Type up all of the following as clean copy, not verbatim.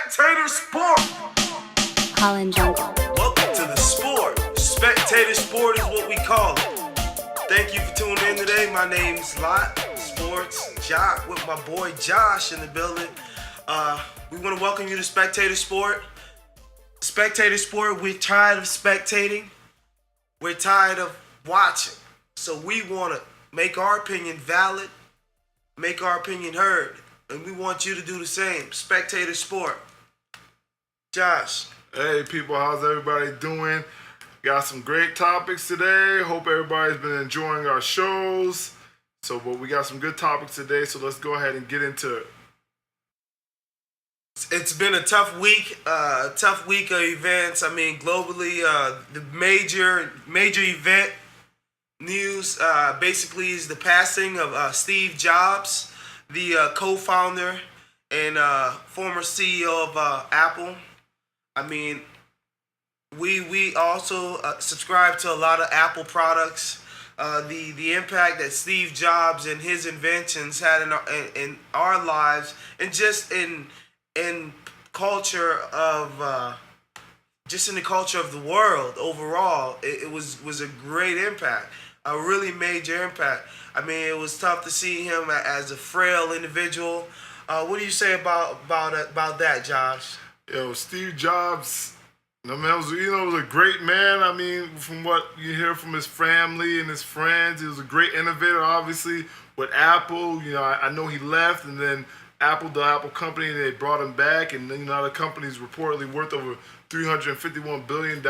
Spectator Sports. Colin Jungle. Welcome to the sport. Spectator Sport is what we call it. Thank you for tuning in today. My name's Lot Sports Jock with my boy Josh in the building. We want to welcome you to Spectator Sport. Spectator Sport, we're tired of spectating. We're tired of watching. So we want to make our opinion valid, make our opinion heard. And we want you to do the same. Spectator Sport. Josh. Hey people, how's everybody doing? Got some great topics today. Hope everybody's been enjoying our shows. But we got some good topics today, so let's go ahead and get into it. It's been a tough week of events. I mean, globally, the major event news basically is the passing of Steve Jobs, the co-founder and former CEO of Apple. I mean, we also subscribe to a lot of Apple products. The impact that Steve Jobs and his inventions had in our lives, and just in culture of just in the culture of the world overall, it was a great impact, a really major impact. I mean, it was tough to see him as a frail individual. What do you say about that, Josh? Yo, Steve Jobs, I mean, was a great man. I mean, from what you hear from his family and his friends, he was a great innovator, obviously, with Apple. I know he left, and then the Apple company, they brought him back, and then, the company's reportedly worth over $351 billion.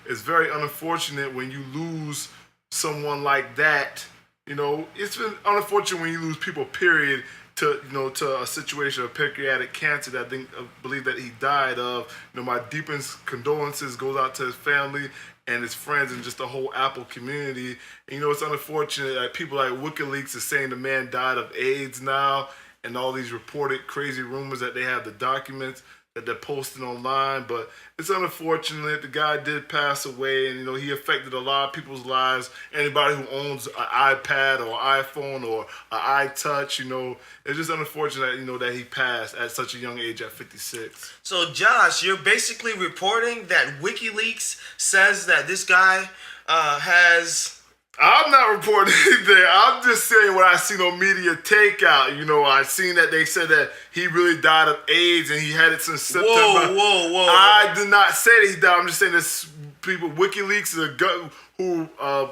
It's very unfortunate when you lose someone like that. It's been unfortunate when you lose people, period, to a situation of pancreatic cancer that I believe that he died of. My deepest condolences goes out to his family and his friends and just the whole Apple community. And, it's unfortunate that people like WikiLeaks is saying the man died of AIDS now, and all these reported crazy rumors that they have the documents that they're posting online. But it's unfortunate. The guy did pass away, and he affected a lot of people's lives. Anybody who owns an iPad or iPhone or an iTouch, it's just unfortunate, that he passed at such a young age at 56. So, Josh, you're basically reporting that WikiLeaks says that this guy has... I'm not reporting anything. I'm just saying what I seen on media takeout. I seen that they said that he really died of AIDS and he had it since September. Whoa. I did not say that he died. I'm just saying this people, WikiLeaks is a guy who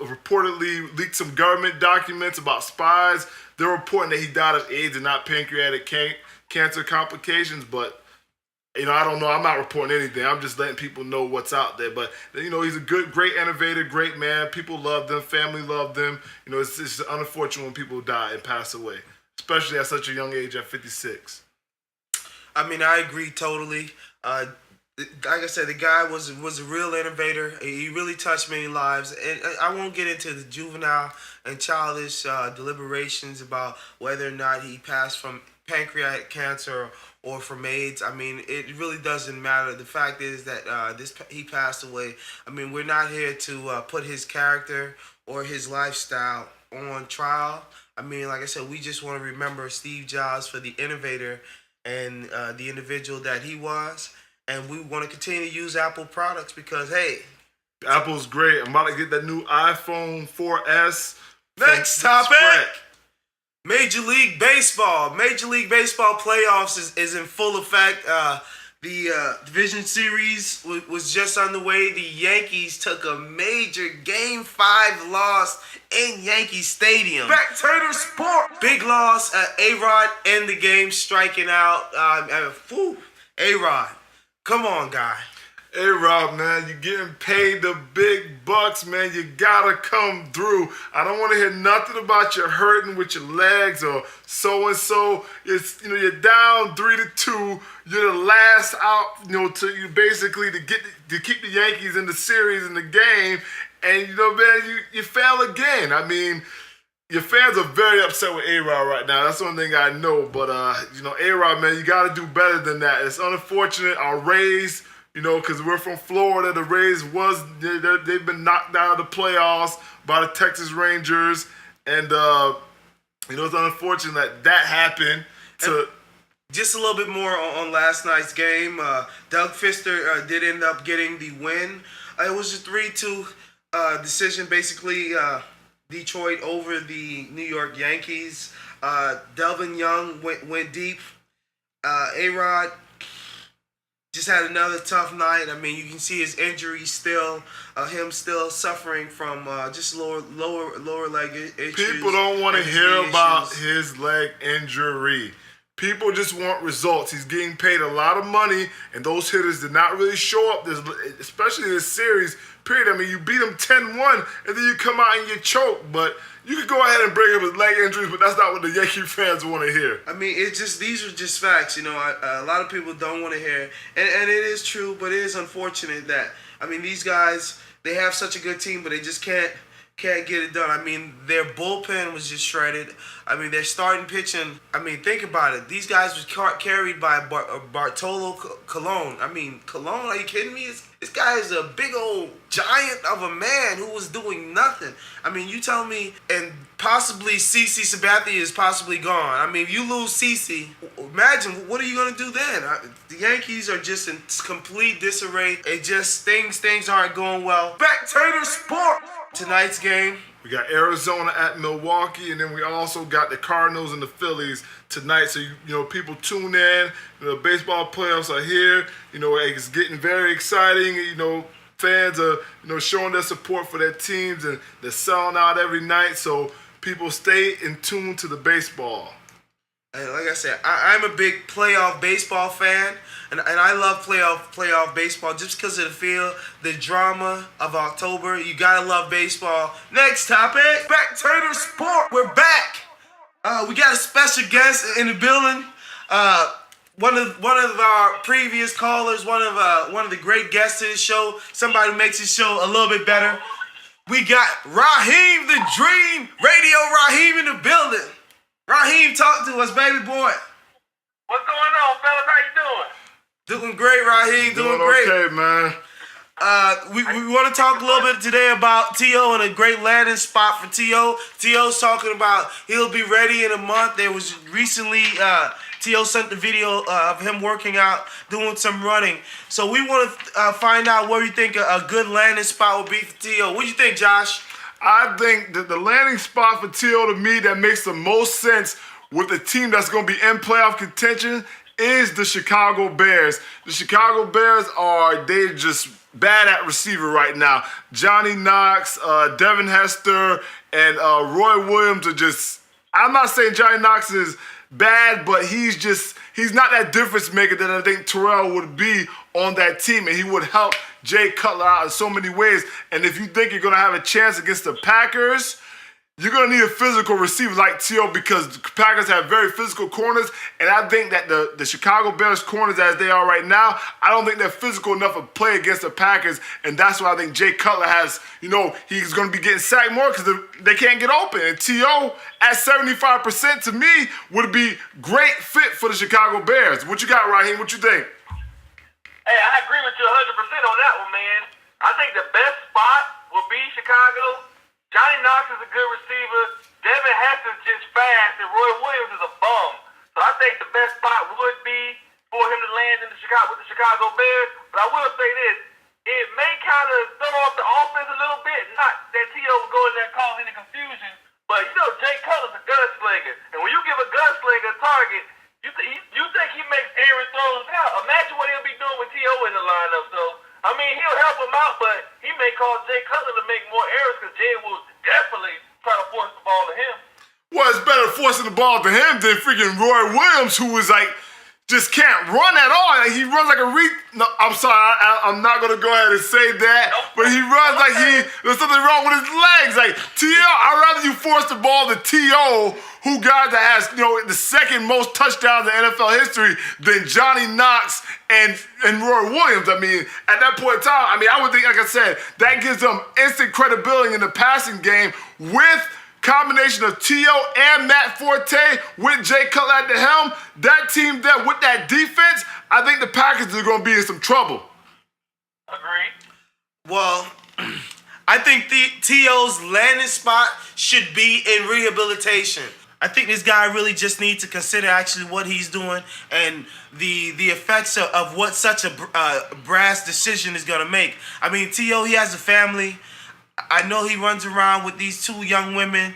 reportedly leaked some government documents about spies. They're reporting that he died of AIDS and not pancreatic cancer complications, but I don't know. I'm not reporting anything. I'm just letting people know what's out there. But, he's a great innovator, great man. People love them. Family love them. It's just unfortunate when people die and pass away, especially at such a young age at 56. I mean, I agree totally. Like I said, the guy was a real innovator. He really touched many lives. And I won't get into the juvenile and childish deliberations about whether or not he passed from pancreatic cancer or from AIDS. I mean, it really doesn't matter. The fact is that he passed away. I mean, we're not here to put his character or his lifestyle on trial. I mean, like I said, we just want to remember Steve Jobs for the innovator and the individual that he was. And we want to continue to use Apple products because, hey, Apple's great. I'm about to get that new iPhone 4S. Next topic. Major League Baseball playoffs is in full effect. The division series was just underway. The Yankees took a major Game 5 loss in Yankee Stadium. Spectator Sports. Big loss. A-Rod in the game, striking out. A-Rod, come on, guy. Hey, Rob, man, you're getting paid the big bucks, man. You gotta come through. I don't want to hear nothing about you hurting with your legs or so-and-so. It's, you're down 3-2. You're the last out, to keep the Yankees in the series, in the game. And, man, you fail again. I mean, your fans are very upset with A-Rod right now. That's the one thing I know. But, A-Rod, man, you gotta do better than that. It's unfortunate. Our Rays... because we're from Florida. The Rays they've been knocked out of the playoffs by the Texas Rangers, and it's unfortunate that happened to Just a little bit more on last night's game. Doug Fister did end up getting the win. It was a 3-2 decision, basically. Detroit over the New York Yankees. Delvin Young went deep. A-Rod just had another tough night. I mean, you can see his injury still, him still suffering from just lower leg issues. People don't want to hear about his leg injury. People just want results. He's getting paid a lot of money, and those hitters did not really show up, especially this series, period. I mean, you beat him 10-1, and then you come out and you choke. But you could go ahead and bring up his leg injuries, but that's not what the Yankee fans want to hear. I mean, these are just facts. A lot of people don't want to hear, and it is true, but it is unfortunate that, I mean, these guys, they have such a good team, but they just can't get it done. I mean, their bullpen was just shredded. I mean, their starting pitching. I mean, think about it. These guys was carried by Bartolo Colon. I mean, Colon, are you kidding me? This guy is a big old giant of a man who was doing nothing. I mean, you tell me, and possibly CC Sabathia is possibly gone. I mean, if you lose CC, imagine, what are you going to do then? The Yankees are just in complete disarray. It just, things aren't going well. Spectator Sports! Tonight's game, we got Arizona at Milwaukee, and then we also got the Cardinals and the Phillies tonight. So, people tune in. Baseball playoffs are here. It's getting very exciting. Fans are, showing their support for their teams, and they're selling out every night. So people stay in tune to the baseball. And like I said, I'm a big playoff baseball fan, and I love playoff baseball just because of the feel, the drama of October. You gotta love baseball. Next topic, Spectator Sport. We're back. We got a special guest in the building. One of our previous callers, one of the great guests to the show. Somebody who makes the show a little bit better. We got Raheem the Dream, Radio Raheem in the building. Raheem, talk to us, baby boy. What's going on, fellas? How you doing? Doing great, Raheem. Doing great. Okay, man. We want to talk a little bit today about T.O. and a great landing spot for T.O. T.O.'s talking about he'll be ready in a month. There was recently T.O. sent the video of him working out, doing some running. So we want to find out where you think a good landing spot would be for T.O. What do you think, Josh? I think that the landing spot for T.O. to me that makes the most sense with a team that's going to be in playoff contention is the Chicago Bears. The Chicago Bears they're just bad at receiver right now. Johnny Knox, Devin Hester, and Roy Williams are just, I'm not saying Johnny Knox is bad, but he's not that difference maker that I think Terrell would be on that team, and he would help Jay Cutler out in so many ways. And if you think you're going to have a chance against the Packers, you're going to need a physical receiver like T.O. because the Packers have very physical corners, and I think that the Chicago Bears corners as they are right now, I don't think they're physical enough to play against the Packers, and that's why I think Jay Cutler has, he's going to be getting sacked more because they can't get open. And T.O. at 75% to me would be great fit for the Chicago Bears. What you got, Raheem? What you think? Hey, I agree with you 100% on that one, man. I think the best spot will be Chicago. Johnny Knox is a good receiver. Devin Hester's just fast, and Roy Williams is a bum. So I think the best spot would be for him to land with the Chicago Bears. But I will say this: it may kind of throw off the offense a little bit. Not that T.O. would go in there and cause any confusion, but Jay Cutler's a gunslinger, and when you give a gunslinger a target, you think he makes errant throws now. Imagine what he'll be doing with T.O. in the lineup. So, I mean, he'll help him out, but he may cause Jay Cutler to make more errors because Jay will definitely try to force the ball to him. Well, it's better forcing the ball to him than freaking Roy Williams, who is just can't run at all. He runs like a No, I'm sorry, I'm not gonna go ahead and say that, but he runs like there's something wrong with his legs. Like T.O., I'd rather you force the ball to T.O., who guy that has the second most touchdowns in NFL history than Johnny Knox and Roy Williams. I mean, at that point in time, I would think, like I said, that gives them instant credibility in the passing game with combination of T.O. and Matt Forte with Jay Cutler at the helm. That team there with that defense, I think the Packers are going to be in some trouble. Agreed. Well, I think T.O.'s landing spot should be in rehabilitation. I think this guy really just needs to consider actually what he's doing and the effects of what such a brass decision is gonna make. I mean, T.O. he has a family. I know he runs around with these 2 young women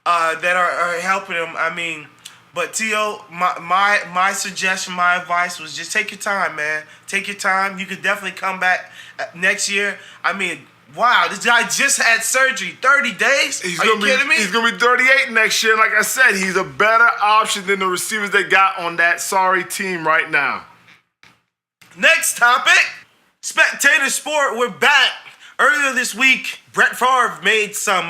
that are helping him. I mean, but T.O., my suggestion, my advice was just take your time, man. Take your time. You could definitely come back next year. I mean, wow, this guy just had surgery. 30 days? Are you kidding me? He's going to be 38 next year. Like I said, he's a better option than the receivers they got on that sorry team right now. Next topic, Spectator Sport. We're back. Earlier this week, Brett Favre made some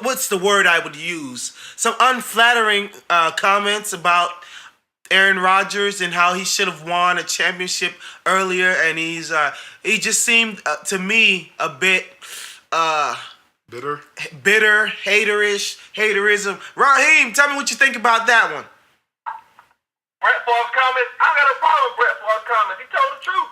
what's the word I would use? Some unflattering comments about Aaron Rodgers and how he should have won a championship earlier, and he just seemed to me a bit bitter, haterism. Raheem, tell me what you think about that one. Brett Favre's comments, I got a problem with Brett Favre's comments. He told the truth.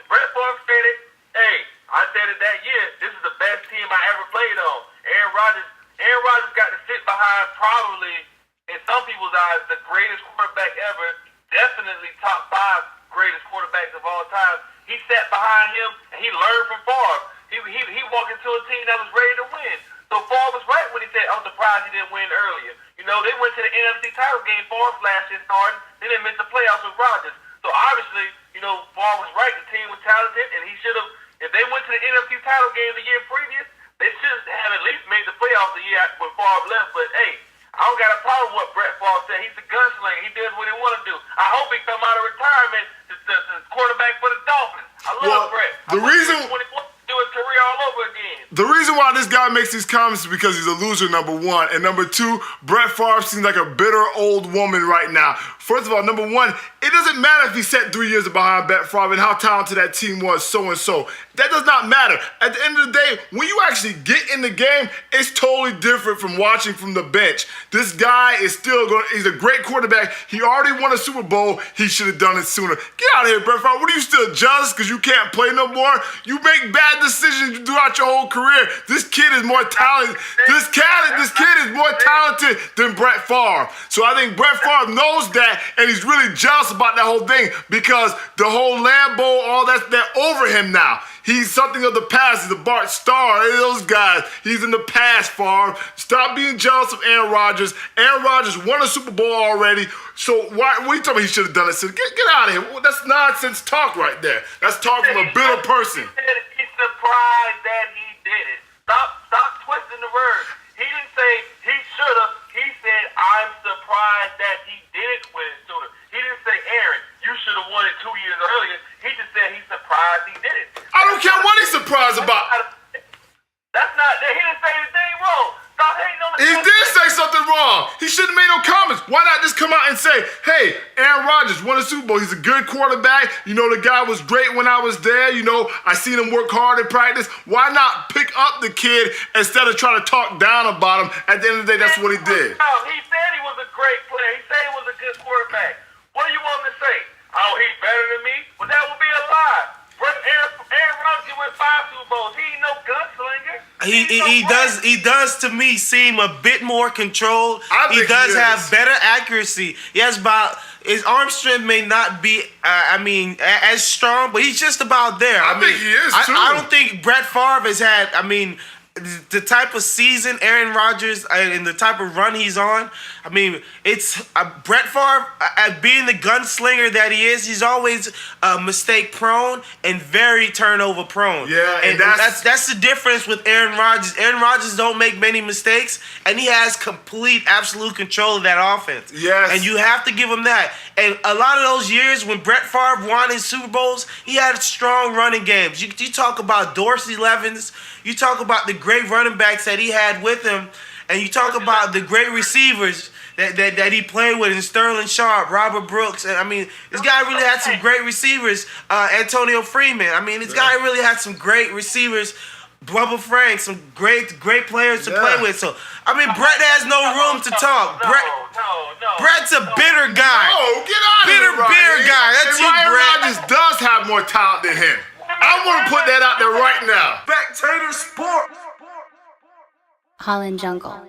Brett Favre said it. Hey, I said it that year. This is the best team I ever played on. Aaron Rodgers got to sit behind probably, in some people's eyes, the greatest quarterback ever. Definitely top 5 greatest quarterbacks of all time. He sat behind him and he learned from Favre. He walked into a team that was ready to win. So Favre was right when he said, I'm surprised he didn't win earlier. You know, they went to the NFC title game Favre last year starting. They didn't miss the playoffs with Rodgers. So obviously, you know, Favre was right. The team was talented, and he should have. If they went to the NFC title game the year previous, they should have at least made the playoffs the year when Favre left. But hey, I don't got a problem with what Brett Favre said. He's a gunslinger. He does what he want to do. I hope he come out of retirement to quarterback for the Dolphins. I love Brett. The reason. Do his career all over again. The reason why this guy makes these comments is because he's a loser, number 1. And number 2, Brett Favre seems like a bitter old woman right now. First of all, number 1, it doesn't matter if he sat 3 years behind Brett Favre and how talented that team was, so-and-so. That does not matter. At the end of the day, when you actually get in the game, it's totally different from watching from the bench. This guy is he's a great quarterback. He already won a Super Bowl. He should have done it sooner. Get out of here, Brett Favre. What are you still jealous because you can't play no more? You make bad decisions throughout your whole career. This kid is more talented. This kid is more talented than Brett Favre. So I think Brett Favre knows that, and he's really jealous about that whole thing because the whole Lambeau, all that's over him now. He's something of the past. He's a Bart Starr. Those guys. He's in the past, Favre. Stop being jealous of Aaron Rodgers. Aaron Rodgers won a Super Bowl already. So what are you talking about? He should have done it. So get out of here. That's nonsense talk right there. That's talk from a bitter person. He's surprised that he did it. Stop twisting the words. He didn't say he should have. He said, I'm surprised that he didn't win it sooner. He didn't say, Aaron, you should have won it 2 years earlier. He just said he's surprised he did it. I don't care what he's surprised about. That's not that. He didn't say anything wrong. Stop hating on the He did say something wrong. He shouldn't have made no comments. Why not just come out and say, hey, Aaron Rodgers won a Super Bowl. He's a good quarterback. You know, the guy was great when I was there. You know, I seen him work hard in practice. Why not pick up the kid instead of trying to talk down about him? At the end of the day, that's what he did. No, he said he was a great player. He said he was a good quarterback. What do you want him to say? Oh, he's better than me? Well, that would be a lie. Aaron Rodgers went 5 Super Bowls. He ain't no gunslinger. He does to me seem a bit more controlled. He does have better accuracy. He has his arm strength may not be as strong, but he's just about there. I think he is too. I don't think Brett Favre has had the type of season Aaron Rodgers and the type of run he's on. I mean, it's Brett Favre, being the gunslinger that he is, he's always mistake prone and very turnover prone. Yeah, and that's the difference with Aaron Rodgers. Aaron Rodgers don't make many mistakes, and he has complete, absolute control of that offense. Yes. And you have to give him that. And a lot of those years when Brett Favre won his Super Bowls, he had strong running games. You talk about Dorsey Levens, you talk about the great running backs that he had with him, and you talk about the great receivers that he played with in Sterling Sharp, Robert Brooks. And I mean, this guy really had some great receivers. Antonio Freeman. I mean, this guy really had some great receivers. Bubba Frank, some great players to play with. So, I mean, Brett has no room to talk. Brett's a bitter guy. No, get out of here, bitter guy. That's you, Aaron Brett. Rodgers does have more talent than him. I want to put that out there right now. Spectator Sports. Holland Jungle.